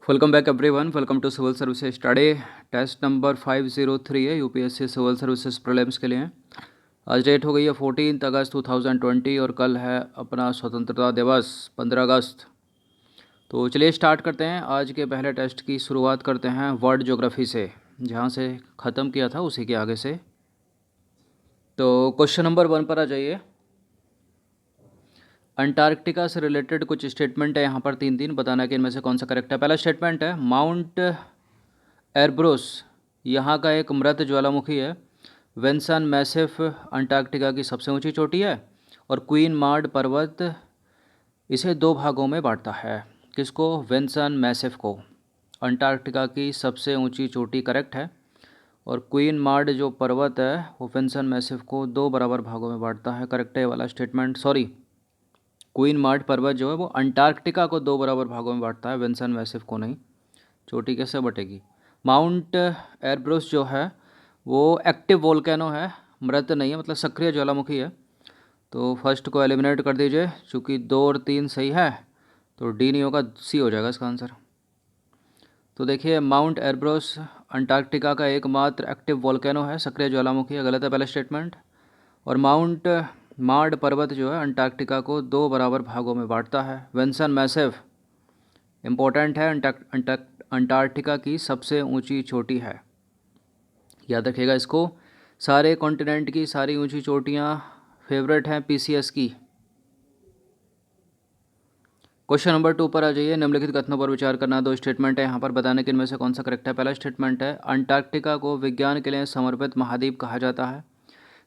Welcome back everyone, welcome to civil services study. Test number 503 है UPSC civil services prelims के लिए। आज date हो गई है 14 अगस्त 2020 और कल है अपना स्वतंत्रता दिवस 15 अगस्त। तो चलिए स्टार्ट करते हैं। आज के पहले टेस्ट की शुरुआत करते हैं वर्ल्ड ज्योग्राफी से, जहाँ से ख़त्म किया था उसी के आगे से। तो क्वेश्चन नंबर 1 पर आ जाइए। अंटार्कटिका से रिलेटेड कुछ स्टेटमेंट है यहाँ पर तीन बताना कि इनमें से कौन सा करेक्ट है। पहला स्टेटमेंट है माउंट एरब्रोस यहाँ का एक मृत ज्वालामुखी है। वेंसन मैसिफ अंटार्कटिका की सबसे ऊंची चोटी है और क्वीन मार्ड पर्वत इसे दो भागों में बांटता है। किसको? वेंसन मैसिफ को। अंटार्कटिका की सबसे ऊंची चोटी करेक्ट है और क्वीन मार्ड जो पर्वत है वो वेंसन मैसिफ को दो बराबर भागों में बांटता है। करेक्ट है ये वाला स्टेटमेंट। सॉरी, क्वीन मार्ड पर्वत जो है वो अंटार्कटिका को दो बराबर भागों में बांटता है, वेंसन मैसिफ को नहीं। चोटी कैसे बटेगी? माउंट एरब्रोस जो है वो एक्टिव वोल्केनो है, मृत नहीं है, मतलब सक्रिय ज्वालामुखी है। तो फर्स्ट को एलिमिनेट कर दीजिए, चूँकि 2 और 3 सही है तो डी नहीं होगा, सी हो जाएगा इसका आंसर। तो देखिए माउंट एरब्रोस अंटार्कटिका का एकमात्र एक्टिव वोल्केनो है, सक्रिय ज्वालामुखी है, गलत है पहला स्टेटमेंट। और माउंट मार्ड पर्वत जो है अंटार्कटिका को दो बराबर भागों में बांटता है। वेंसन मैसिव इम्पोर्टेंट है, अंटार्कटिका की सबसे ऊंची चोटी है, याद रखिएगा इसको। सारे कॉन्टिनेंट की सारी ऊंची चोटियां फेवरेट हैं पीसीएस की। क्वेश्चन नंबर 2 पर आ जाइए। निम्नलिखित कथनों पर विचार करना। दो स्टेटमेंट है यहाँ पर, बताने कि इनमें से कौन सा करेक्ट है। पहला स्टेटमेंट है अंटार्कटिका को विज्ञान के लिए समर्पित महाद्वीप कहा जाता है।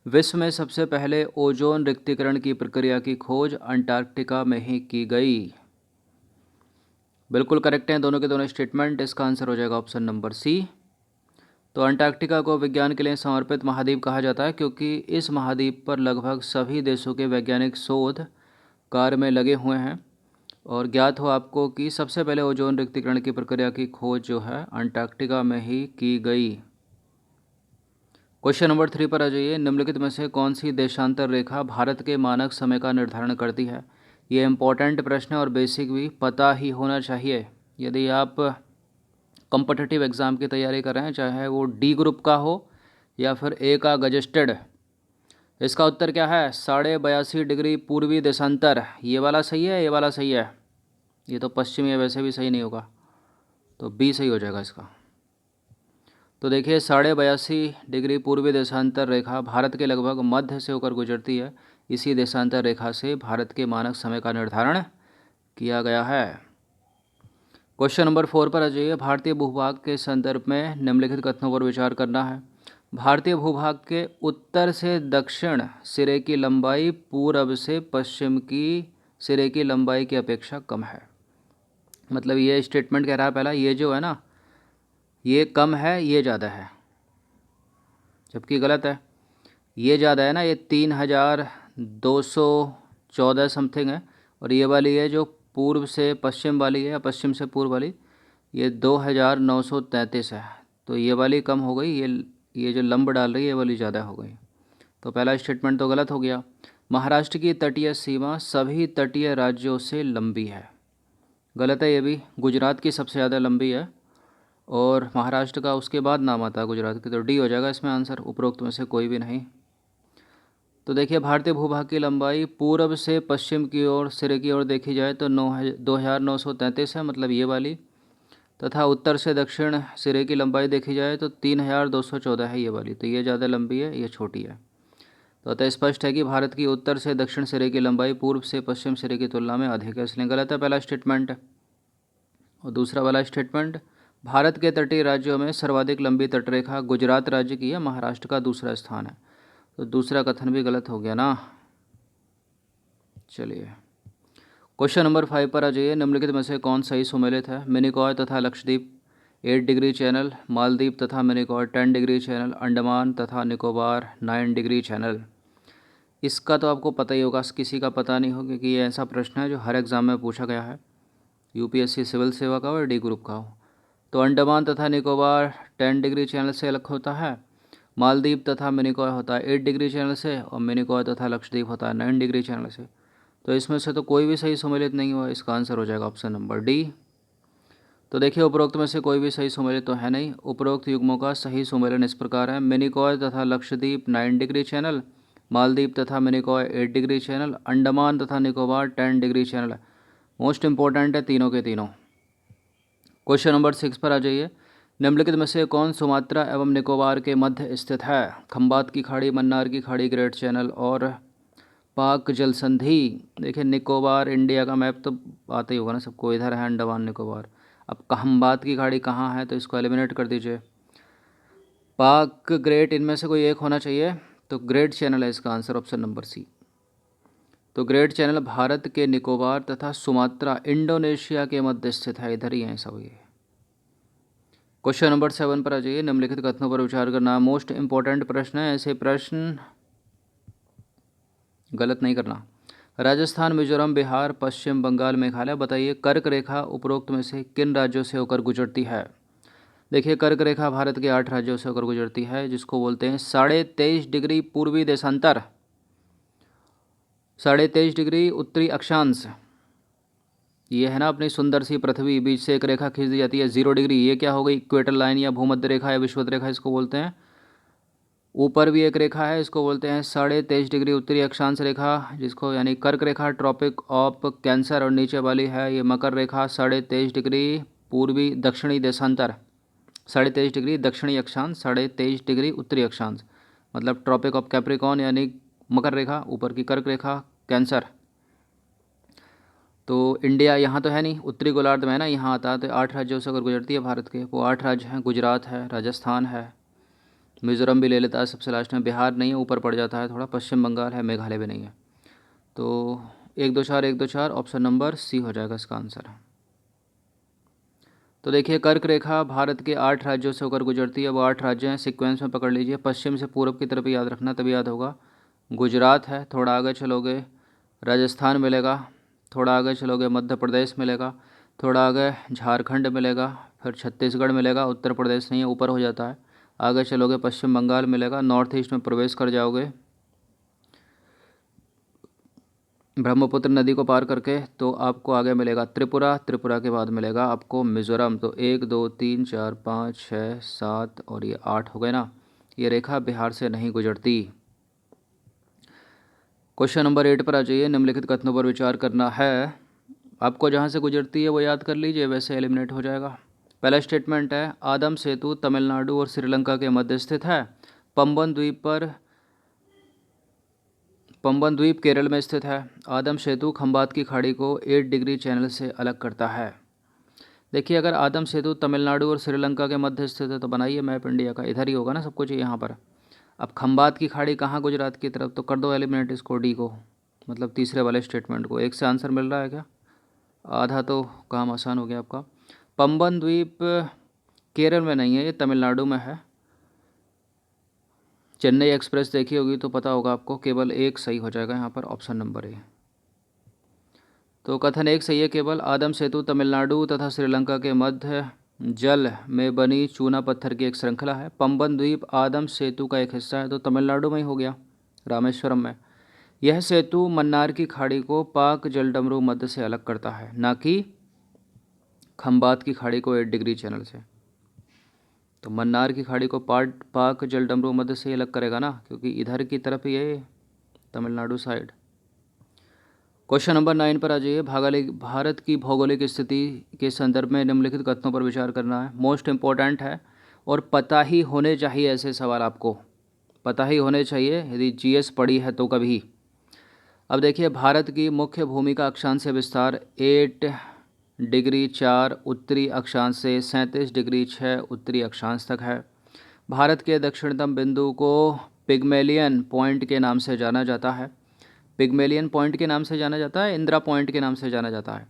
विश्व में सबसे पहले ओजोन रिक्तीकरण की प्रक्रिया की खोज अंटार्कटिका में ही की गई। बिल्कुल करेक्ट हैं दोनों के दोनों स्टेटमेंट। इसका आंसर हो जाएगा ऑप्शन नंबर सी। तो अंटार्कटिका को विज्ञान के लिए समर्पित महाद्वीप कहा जाता है क्योंकि इस महाद्वीप पर लगभग सभी देशों के वैज्ञानिक शोध कार्य में लगे हुए हैं। और ज्ञात हो आपको कि सबसे पहले ओजोन रिक्तीकरण की प्रक्रिया की खोज जो है अंटार्कटिका में ही की गई। क्वेश्चन नंबर 3 पर आ जाइए। निम्नलिखित में से कौन सी देशांतर रेखा भारत के मानक समय का निर्धारण करती है? ये इम्पोर्टेंट प्रश्न है और बेसिक भी पता ही होना चाहिए। यदि आप कॉम्पिटिटिव एग्ज़ाम की तैयारी कर रहे हैं, चाहे वो डी ग्रुप का हो या फिर ए का गजेस्टेड, इसका उत्तर क्या है? 82.5 डिग्री पूर्वी देशांतर। ये वाला सही है, ये वाला सही है। ये तो पश्चिमी है, वैसे भी सही नहीं होगा, तो बी सही हो जाएगा इसका। तो देखिए 82.5 डिग्री पूर्वी देशांतर रेखा भारत के लगभग मध्य से होकर गुजरती है। इसी देशांतर रेखा से भारत के मानक समय का निर्धारण किया गया है। क्वेश्चन नंबर 4 पर आ जाइए। भारतीय भूभाग के संदर्भ में निम्नलिखित कथनों पर विचार करना है। भारतीय भूभाग के उत्तर से दक्षिण सिरे की लंबाई पूर्व से पश्चिम की सिरे की लंबाई की अपेक्षा कम है। मतलब ये स्टेटमेंट कह रहा है पहला, ये जो है ना, ये कम है, ये ज़्यादा है, जबकि गलत है। ये ज़्यादा है ना, ये 3214 समथिंग है, और ये वाली है जो पूर्व से पश्चिम वाली है या पश्चिम से पूर्व वाली, ये 2933 है। तो ये वाली कम हो गई, ये जो लंब डाल रही है ये वाली ज़्यादा हो गई। तो पहला स्टेटमेंट तो गलत हो गया। महाराष्ट्र की तटीय सीमा सभी तटीय राज्यों से लंबी है, गलत है ये भी। गुजरात की सबसे ज़्यादा लंबी है और महाराष्ट्र का उसके बाद नाम आता है गुजरात की, तो डी हो जाएगा इसमें आंसर, उपरोक्त में से कोई भी नहीं। तो देखिए भारतीय भूभाग की लंबाई पूर्व से पश्चिम की ओर सिरे की ओर देखी जाए तो 2933 है, मतलब ये वाली, तथा उत्तर से दक्षिण सिरे की लंबाई देखी जाए तो 3214 है, ये वाली। तो ये ज़्यादा लंबी है, ये छोटी है। तो अतः स्पष्ट है कि भारत की उत्तर से दक्षिण सिरे की लंबाई पूर्व से पश्चिम सिरे की तुलना में अधिक है, इसलिए गलत है पहला स्टेटमेंट। और दूसरा वाला स्टेटमेंट, भारत के तटीय राज्यों में सर्वाधिक लंबी तटरेखा गुजरात राज्य की है, महाराष्ट्र का दूसरा स्थान है। तो दूसरा कथन भी गलत हो गया ना। चलिए क्वेश्चन नंबर 5 पर आ जाइए। निम्नलिखित में से कौन सही सुमेलित है? मिनिकॉय तथा लक्षद्वीप 8 डिग्री चैनल, मालदीव तथा मिनिकॉय 10 डिग्री चैनल, अंडमान तथा निकोबार 9 डिग्री चैनल। इसका तो आपको पता ही होगा, किसी का पता नहीं होगा, क्योंकि ये ऐसा प्रश्न है जो हर एग्ज़ाम में पूछा गया है, यूपीएससी सिविल सेवा का हो या डी ग्रुप का हो। तो अंडमान तथा निकोबार 10 डिग्री चैनल से अलग होता है, मालदीव तथा मिनिकॉय होता है 8 डिग्री चैनल से, और मिनिकॉय तथा लक्षद्वीप होता है 9 डिग्री चैनल से। तो इसमें से तो कोई भी सही सम्मिलित नहीं हुआ, इसका आंसर हो जाएगा ऑप्शन नंबर डी। तो देखिए उपरोक्त में से कोई भी सही सुमेलित तो है नहीं। उपरोक्त युग्मों का सही सुमेलन इस प्रकार है। मिनिकॉय तथा लक्षद्वीप 9 डिग्री चैनल, मालदीव तथा मिनिकॉय 8 डिग्री चैनल, अंडमान तथा Nicobar 10 degree channel. Most important है तीनों के तीनों। क्वेश्चन नंबर 6 पर आ जाइए। निम्नलिखित में से कौन सुमात्रा एवं निकोबार के मध्य स्थित है? खंबात की खाड़ी, मन्नार की खाड़ी, ग्रेट चैनल और पाक जल संधि। देखिए निकोबार इंडिया का मैप तो आता ही होगा ना सबको, इधर है अंडमान निकोबार। अब खंबात की खाड़ी कहाँ है, तो इसको एलिमिनेट कर दीजिए। पाक, ग्रेट, इनमें से कोई एक होना चाहिए, तो ग्रेट चैनल है इसका आंसर, ऑप्शन नंबर सी। तो ग्रेट चैनल भारत के निकोबार तथा सुमात्रा इंडोनेशिया के मध्य स्थित है, इधर ही है सब ये। क्वेश्चन नंबर 7 पर आ जाइए। निम्नलिखित कथनों पर विचार करना। मोस्ट इंपॉर्टेंट प्रश्न है, ऐसे प्रश्न गलत नहीं करना। राजस्थान, मिजोरम, बिहार, पश्चिम बंगाल, मेघालय, बताइए कर्क रेखा उपरोक्त में से किन राज्यों से होकर गुजरती है? देखिए कर्क रेखा भारत के 8 राज्यों से होकर गुजरती है, जिसको बोलते हैं 23.5 डिग्री पूर्वी देशांतर, 23.5 डिग्री उत्तरी अक्षांश। ये है ना अपनी सुंदर सी पृथ्वी, बीच से एक रेखा खींच दी जाती है 0 डिग्री, ये क्या हो गई? इक्वेटर लाइन या भूमध्य रेखा या विषुवत रेखा इसको बोलते हैं। ऊपर भी एक रेखा है, इसको बोलते हैं 23.5 डिग्री उत्तरी अक्षांश रेखा, जिसको यानी कर्क रेखा ट्रॉपिक ऑफ कैंसर, और नीचे वाली है ये मकर रेखा 23.5 डिग्री पूर्वी दक्षिणी देशांतर, 23.5 डिग्री दक्षिणी अक्षांश, 23.5 डिग्री उत्तरी अक्षांश, मतलब ट्रॉपिक ऑफ कैप्रिकॉन यानी मकर रेखा, ऊपर की कर्क रेखा कैंसर। तो इंडिया यहाँ तो है नहीं, उत्तरी गोलार्ध में है ना, यहाँ आता है। तो 8 राज्यों से अगर गुजरती है भारत के, वो 8 राज्य हैं। गुजरात है, राजस्थान है, मिज़ोरम भी ले लेता है सबसे लास्ट में, बिहार नहीं है, ऊपर पड़ जाता है थोड़ा, पश्चिम बंगाल है, मेघालय भी नहीं है। तो 1 2 4 1 2 4 ऑप्शन नंबर सी हो जाएगा इसका आंसर। तो देखिए कर्क रेखा भारत के 8 राज्यों से होकर गुजरती है, वो 8 राज्य हैं, सीक्वेंस में पकड़ लीजिए। पश्चिम से पूर्व की तरफ याद रखना, तभी याद होगा। गुजरात है, थोड़ा आगे चलोगे राजस्थान मिलेगा, थोड़ा आगे चलोगे मध्य प्रदेश मिलेगा, थोड़ा आगे झारखंड मिलेगा, फिर छत्तीसगढ़ मिलेगा, उत्तर प्रदेश नहीं है, ऊपर हो जाता है। आगे चलोगे पश्चिम बंगाल मिलेगा, नॉर्थ ईस्ट में प्रवेश कर जाओगे ब्रह्मपुत्र नदी को पार करके, तो आपको आगे मिलेगा त्रिपुरा, त्रिपुरा के बाद मिलेगा आपको मिज़ोरम। तो 1 2 3 4 5 6 7 और ये 8 हो गए ना। ये रेखा बिहार से नहीं गुजरती। क्वेश्चन नंबर 8 पर आ जाइए। निम्नलिखित कथनों पर विचार करना है। आपको जहाँ से गुजरती है वो याद कर लीजिए, वैसे एलिमिनेट हो जाएगा। पहला स्टेटमेंट है आदम सेतु तमिलनाडु और श्रीलंका के मध्य स्थित है। पंबन द्वीप केरल में स्थित है। आदम सेतु खंबात की खाड़ी को 8 डिग्री चैनल से अलग करता है। देखिए अगर आदम सेतु तमिलनाडु और श्रीलंका के मध्य स्थित है तो बनाइए मैप इंडिया का, इधर ही होगा ना सब कुछ यहाँ पर। अब खंबात की खाड़ी कहाँ? गुजरात की तरफ, तो कर दो एलिमिनेट इसको, डी को, मतलब तीसरे वाले स्टेटमेंट को। एक से आंसर मिल रहा है क्या? आधा तो काम आसान हो गया आपका। पंबन द्वीप केरल में नहीं है, ये तमिलनाडु में है। चेन्नई एक्सप्रेस देखी होगी तो पता होगा आपको, केवल एक सही हो जाएगा यहाँ पर, ऑप्शन नंबर ए। तो कथन एक सही है केवल। आदम सेतु तमिलनाडु तथा श्रीलंका के मध्य जल में बनी चूना पत्थर की एक श्रृंखला है। पंबन द्वीप आदम सेतु का एक हिस्सा है, तो तमिलनाडु में ही हो गया, रामेश्वरम में। यह सेतु मन्नार की खाड़ी को पाक जलडमरू मध्य से अलग करता है, ना कि खंबात की खाड़ी को 8 डिग्री चैनल से। तो मन्नार की खाड़ी को पाक जलडमरू मध्य से अलग करेगा ना, क्योंकि इधर की तरफ ये तमिलनाडु साइड। क्वेश्चन नंबर 9 पर आ जाइए। भारत की भौगोलिक स्थिति के संदर्भ में निम्नलिखित कथनों पर विचार करना है। मोस्ट इम्पोर्टेंट है और पता ही होने चाहिए, ऐसे सवाल आपको पता ही होने चाहिए यदि जीएस पढ़ी है तो कभी। अब देखिए भारत की मुख्य भूमि का अक्षांश विस्तार 8 डिग्री 4 उत्तरी अक्षांश से 37 डिग्री 6 उत्तरी अक्षांश तक है। भारत के दक्षिणतम बिंदु को पिग्मेलियन पॉइंट के नाम से जाना जाता है। पिग्मेलियन पॉइंट के नाम से जाना जाता है, इंदिरा पॉइंट के नाम से जाना जाता है।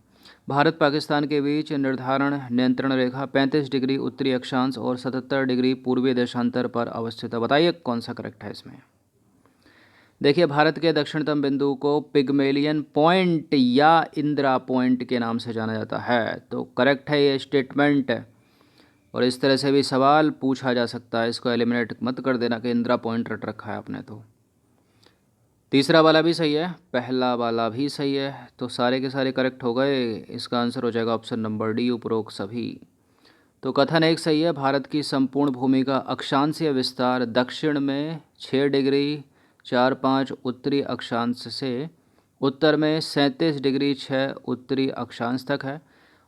भारत पाकिस्तान के बीच निर्धारण नियंत्रण रेखा 35 डिग्री उत्तरी अक्षांश और 77 डिग्री पूर्वी देशांतर पर अवस्थित है। बताइए कौन सा करेक्ट है इसमें? देखिए भारत के दक्षिणतम बिंदु को पिग्मेलियन पॉइंट या इंदिरा पॉइंट के नाम से जाना जाता है, तो करेक्ट है ये स्टेटमेंट। और इस तरह से भी सवाल पूछा जा सकता है, इसको एलिमिनेट मत कर देना कि इंदिरा पॉइंट रट रखा है आपने। तो तीसरा वाला भी सही है, पहला वाला भी सही है, तो सारे के सारे करेक्ट हो गए। इसका आंसर हो जाएगा ऑप्शन नंबर डी, उपरोक्त सभी। तो कथन एक सही है, भारत की संपूर्ण भूमि का अक्षांशीय विस्तार दक्षिण में 6 डिग्री 4-5 उत्तरी अक्षांश से उत्तर में 37 डिग्री 6 उत्तरी अक्षांश तक है।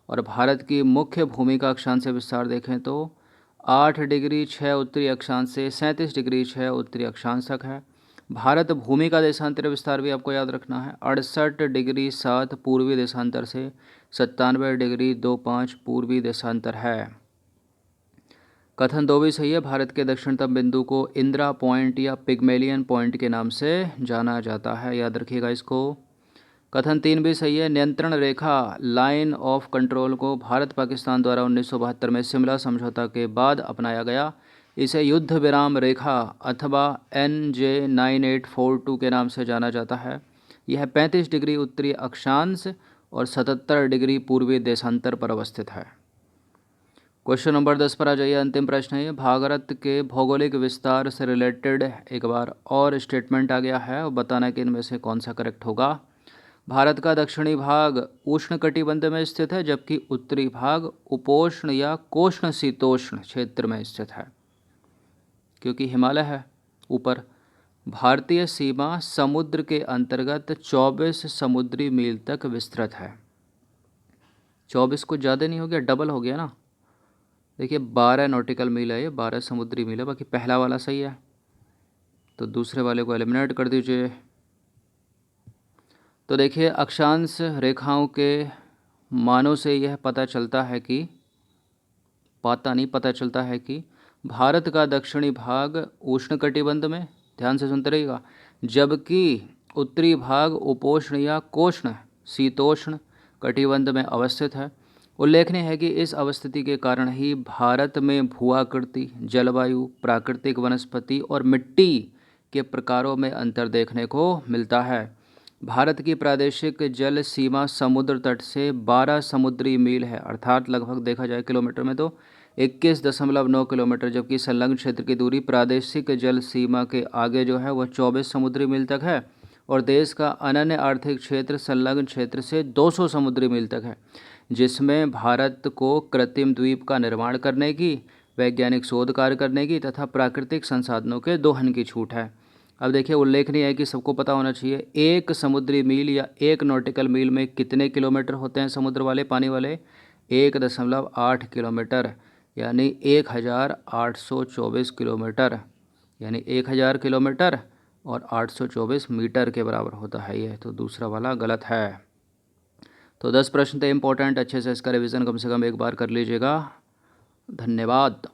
और भारत की मुख्य भूमि का अक्षांशीय विस्तार देखें तो 8 डिग्री 6 उत्तरी अक्षांश से 37 डिग्री 6 उत्तरी अक्षांश तक है। भारत भूमि का देशांतरीय विस्तार भी आपको याद रखना है, 68 डिग्री 7 पूर्वी देशांतर से 97 डिग्री 25 पूर्वी देशांतर है। कथन 2 भी सही है, भारत के दक्षिणतम बिंदु को इंदिरा पॉइंट या पिग्मेलियन पॉइंट के नाम से जाना जाता है, याद रखिएगा इसको। कथन 3 भी सही है, नियंत्रण रेखा लाइन ऑफ कंट्रोल को भारत पाकिस्तान द्वारा 1972 में शिमला समझौता के बाद अपनाया गया। इसे युद्ध विराम रेखा अथवा NJ9842 के नाम से जाना जाता है। यह 35 डिग्री उत्तरी अक्षांश और 77 डिग्री पूर्वी देशांतर पर अवस्थित है। क्वेश्चन नंबर 10 पर आ जाइए, अंतिम प्रश्न है। भारत के भौगोलिक विस्तार से रिलेटेड एक बार और स्टेटमेंट आ गया है और बताना कि इनमें से कौन सा करेक्ट होगा। भारत का दक्षिणी भाग उष्णकटिबंध में स्थित है, जबकि उत्तरी भाग उपोष्ण या कोष्ण शीतोष्ण क्षेत्र में स्थित है, क्योंकि हिमालय है ऊपर। भारतीय सीमा समुद्र के अंतर्गत 24 समुद्री मील तक विस्तृत है। 24 कुछ ज़्यादा नहीं हो गया, डबल हो गया ना। देखिए 12 नॉटिकल मील है, ये 12 समुद्री मील है। बाकी पहला वाला सही है, तो दूसरे वाले को एलिमिनेट कर दीजिए। तो देखिए अक्षांश रेखाओं के मानों से यह पता चलता है कि भारत का दक्षिणी भाग उष्णकटिबंध में, ध्यान से सुनते रहिएगा, जबकि उत्तरी भाग उपोष्ण या कोष्ण शीतोष्ण कटिबंध में अवस्थित है। उल्लेखनीय है कि इस अवस्थिति के कारण ही भारत में भूआकृति, जलवायु, प्राकृतिक वनस्पति और मिट्टी के प्रकारों में अंतर देखने को मिलता है। भारत की प्रादेशिक जल सीमा समुद्र तट से 12 समुद्री मील है, अर्थात लगभग देखा जाए किलोमीटर में तो 21.9 किलोमीटर, जबकि संलग्न क्षेत्र की दूरी प्रादेशिक जल सीमा के आगे जो है वह 24 समुद्री मील तक है। और देश का अनन्य आर्थिक क्षेत्र संलग्न क्षेत्र से 200 समुद्री मील तक है, जिसमें भारत को कृत्रिम द्वीप का निर्माण करने की, वैज्ञानिक शोध कार्य करने की तथा प्राकृतिक संसाधनों के दोहन की छूट है। अब देखिए उल्लेखनीय है कि सबको पता होना चाहिए, एक समुद्री मील या एक नॉटिकल मील में कितने किलोमीटर होते हैं समुद्र वाले, पानी वाले? 1.8 किलोमीटर, यानी 1824 किलोमीटर, यानी 1000 किलोमीटर और 824 मीटर के बराबर होता है ये। तो दूसरा वाला गलत है। तो 10 प्रश्न थे इंपॉर्टेंट, अच्छे से इसका रिवीजन कम से कम एक बार कर लीजिएगा। धन्यवाद।